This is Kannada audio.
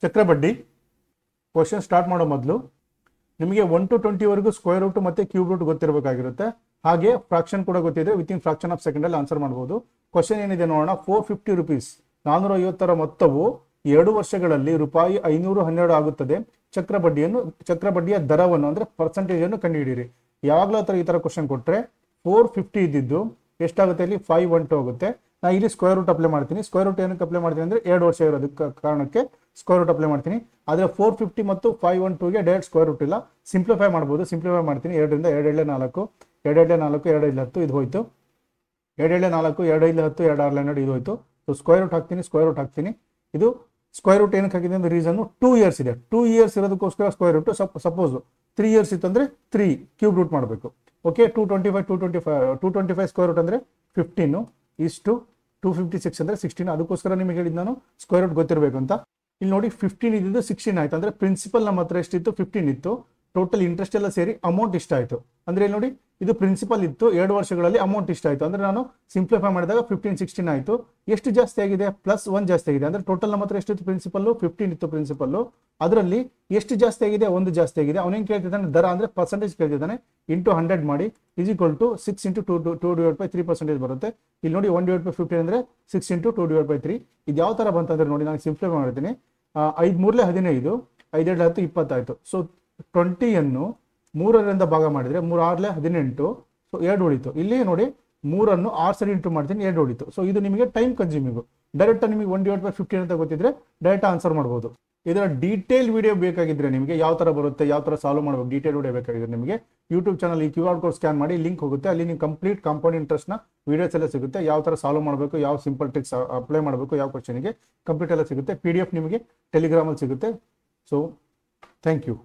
ಚಕ್ರಬಡ್ಡಿ ಕ್ವಶನ್ ಸ್ಟಾರ್ಟ್ ಮಾಡೋ ಮೊದಲು ನಿಮಗೆ 1 to 20 ವರೆಗೂ ಸ್ಕ್ವೇರ್ ರೂಟ್ ಮತ್ತು ಕ್ಯೂಬ್ ರೂಟ್ ಗೊತ್ತಿರಬೇಕಾಗಿರುತ್ತೆ. ಹಾಗೆ ಫ್ರಾಕ್ಷನ್ ಕೂಡ ಗೊತ್ತಿದೆ. ವಿತಿನ್ ಫ್ರಾಕ್ಷನ್ ಆಫ್ ಸೆಕೆಂಡಲ್ಲಿ ಆನ್ಸರ್ ಮಾಡ್ಬೋದು. ಕ್ವಶನ್ ಏನಿದೆ ನೋಡೋಣ. 450 rupees 450 ಮೊತ್ತವು 2 ವರ್ಷಗಳಲ್ಲಿ ರೂಪಾಯಿ 512 ಆಗುತ್ತದೆ. ಚಕ್ರಬಡ್ಡಿಯ ದರವನ್ನು ಅಂದರೆ ಪರ್ಸೆಂಟೇಜನ್ನು ಕಂಡುಹಿಡಿಯಿರಿ. ಯಾವಾಗಲೂ ಈ ಥರ ಕ್ವಶನ್ ಕೊಟ್ಟರೆ 450 ಇದ್ದಿದ್ದು ಎಷ್ಟಾಗುತ್ತೆ, ಇಲ್ಲಿ 512 ಆಗುತ್ತೆ. ನಾನು ಇಲ್ಲಿ ಸ್ಕ್ವೇರ್ ರೂಟ್ ಅಪ್ಲೈ ಮಾಡ್ತೀನಿ. ಸ್ಕ್ವೇರ್ ರೂಟ್ ಏನಕ್ಕೆ ಅಪ್ಲೈ ಮಾಡ್ತೀನಿ ಅಂದರೆ 2 ವರ್ಷ ಇರೋದಕ್ಕೆ ಕಾರಣಕ್ಕೆ ಸ್ಕ್ವೇರ್ ರೂಟ್ ಅಪ್ಲೈ ಮಾಡ್ತೀನಿ. ಆದರೆ 450 ಮತ್ತು 512ಗೆ ಡೈರೆಕ್ಟ್ ಸ್ಕ್ವೇರ್ ರೂಟ್ ಇಲ್ಲ, ಸಿಂಪ್ಲಿಫೈ ಮಾಡ್ಬೋದು. ಸಿಂಪ್ಲಿಫೈ ಮಾಡ್ತೀನಿ. 2 ರಿಂದ 2 4 2 4 2 10 ಇದು ಹೋಯ್ತು. 2 4 2 10 2 6 12 ಇದು ಹೋಯ್ತು. ಸೊ ಸ್ಕ್ವೇರ್ ರೂಟ್ ಹಾಕ್ತೀನಿ. ಇದು ಸ್ಕ್ವೇರ್ ರೂಟ್ ಏನಕ್ಕೆ ಹಾಕಿದೆ ಅಂದ್ರೆ ರೀಸನ್ನು 2 years ಇದೆ. 2 years ಇರೋದಕ್ಕೋಸ್ಕರ ಸ್ಕ್ವೇರ್ ರೂಟ್. ಸಪೋಸ್ 3 years ಇತ್ತಂದ್ರೆ 3 ಕ್ಯೂಬ್ ರೂಟ್ ಮಾಡಬೇಕು. ಓಕೆ, 225 ಸ್ಕ್ವೇರ್ ರೂಟ್ ಅಂದರೆ 15 ಇಷ್ಟು 256 ಅಂದರೆ 16. ಅದಕ್ಕೋಸ್ಕರ ನಿಮಗೆ ಹೇಳಿದ್ದು ನಾನು ಸ್ಕ್ವೇರ್ ರೂಟ್ ಗೊತ್ತಿರಬೇಕು ಅಂತ. ಇಲ್ಲಿ ನೋಡಿ 15 ಇದ್ದಿದ್ದು 16 ಆಯ್ತು. ಅಂದರೆ ಪ್ರಿನ್ಸಿಪಲ್ ನಮ್ಮ ಹತ್ರ ಎಷ್ಟಿತ್ತು, 15 ಇತ್ತು. ಟೋಟಲ್ ಇಂಟ್ರೆಸ್ಟ್ ಎಲ್ಲ ಸೇರಿ ಅಮೌಂಟ್ ಇಷ್ಟ ಆಯಿತು. ಅಂದರೆ ಇಲ್ಲಿ ನೋಡಿ ಇದು ಪ್ರಿನ್ಸಿಪಲ್ ಇತ್ತು, 2 ವರ್ಷಗಳಲ್ಲಿ ಅಮೌಂಟ್ ಇಷ್ಟ ಆಯಿತು. ಅಂದರೆ ನಾನು ಸಿಂಪ್ಲಿಫೈ ಮಾಡಿದಾಗ 15 16 ಆಯಿತು. ಎಷ್ಟು ಜಾಸ್ತಿ ಆಗಿದೆ, +1 ಜಾಸ್ತಿ ಆಗಿದೆ. ಅಂದರೆ ಟೋಟಲ್ ನಮ್ಮ ಹತ್ರ ಎಷ್ಟಿತ್ತು ಪ್ರಿನ್ಸಿಪಲ್ಲು, 15 ಇತ್ತು ಪ್ರಿನ್ಸಿಪಲ್ಲು. ಅದರಲ್ಲಿ ಎಷ್ಟು ಜಾಸ್ತಿ ಆಗಿದೆ, 1 ಜಾಸ್ತಿ ಆಗಿದೆ. ಅವನೇನು ಕೇಳ್ತಿದ್ದಾನೆ, ದರ ಅಂದರೆ ಪರ್ಸೆಂಟೇಜ್ ಕೇಳ್ತಿದ್ದಾನೆ. ಇಂಟು 100 ಮಾಡಿ = 6 × 2/3% ಬರುತ್ತೆ. ಇಲ್ಲಿ ನೋಡಿ 1/15 ಅಂದರೆ 6 × 2/3. ಇದು ಯಾವ ಥರ ಬಂತಂದ್ರೆ ನೋಡಿ, ನಾನು ಸಿಂಪ್ಲಿಫೈ ಮಾಡ್ತೀನಿ. 5 3 15, 5 2 10 20 ಆಯಿತು. ಸೊ 20ಯನ್ನು 3ರಿಂದ ಭಾಗ ಮಾಡಿದರೆ 3 6 18, ಸೊ 2 ಉಳಿತು. ಇಲ್ಲಿ ನೋಡಿ 3ಅನ್ನು 6 ಸರಿ ಇಂಟು ಮಾಡ್ತೀನಿ, 2 ಉಳಿತು. ಸೊ ಇದು ನಿಮಗೆ ಟೈಮ್ ಕನ್ಸ್ಯೂಮಿಂಗು. ಡೈರೆಕ್ಟ್ ನಿಮಗೆ 1/15 ಅಂತ ಗೊತ್ತಿದ್ರೆ ಡೈರೆಕ್ಟ್ ಆನ್ಸರ್ ಮಾಡ್ಬೋದು. ಇದರ ಡೀಟೇಲ್ ವಿಡಿಯೋ ಬೇಕಾಗಿದ್ರೆ ನಿಮಗೆ ಯಾವ ಥರ ಬರುತ್ತೆ, ಯಾವ ಥರ ಸಾಲ್ವ್ ಮಾಡಬೇಕು, ಡೀಟೇಲ್ ವಿಡಿಯೋ ಬೇಕಾಗಿದ್ರೆ ನಿಮಗೆ ಯೂಟ್ಯೂಬ್ ಚಾನಲ್ ಈ QR ಕೋಡ್ ಸ್ಕ್ಯಾನ್ ಮಾಡಿ ಲಿಂಕ್ ಹೋಗುತ್ತೆ. ಅಲ್ಲಿ ನೀವು ಕಂಪ್ಲೀಟ್ ಕಾಂಪೌಂಡ್ ಇಂಟ್ರೆಸ್ಟ್ನ ವಿಡಿಯೋಸ್ ಎಲ್ಲ ಸಿಗುತ್ತೆ. ಯಾವ ಥರ ಸಾಲ್ವ್ ಮಾಡಬೇಕು, ಯಾವ ಸಿಂಪಲ್ ಟ್ರಿಕ್ಸ್ ಅಪ್ಲೈ ಮಾಡಬೇಕು, ಯಾವ ಕ್ವಶನ್ಗೆ ಕಂಪ್ಲೀಟ್ ಎಲ್ಲ ಸಿಗುತ್ತೆ. PDF ನಿಮಗೆ ಟೆಲಿಗ್ರಾಮಲ್ಲಿ ಸಿಗುತ್ತೆ. So thank you.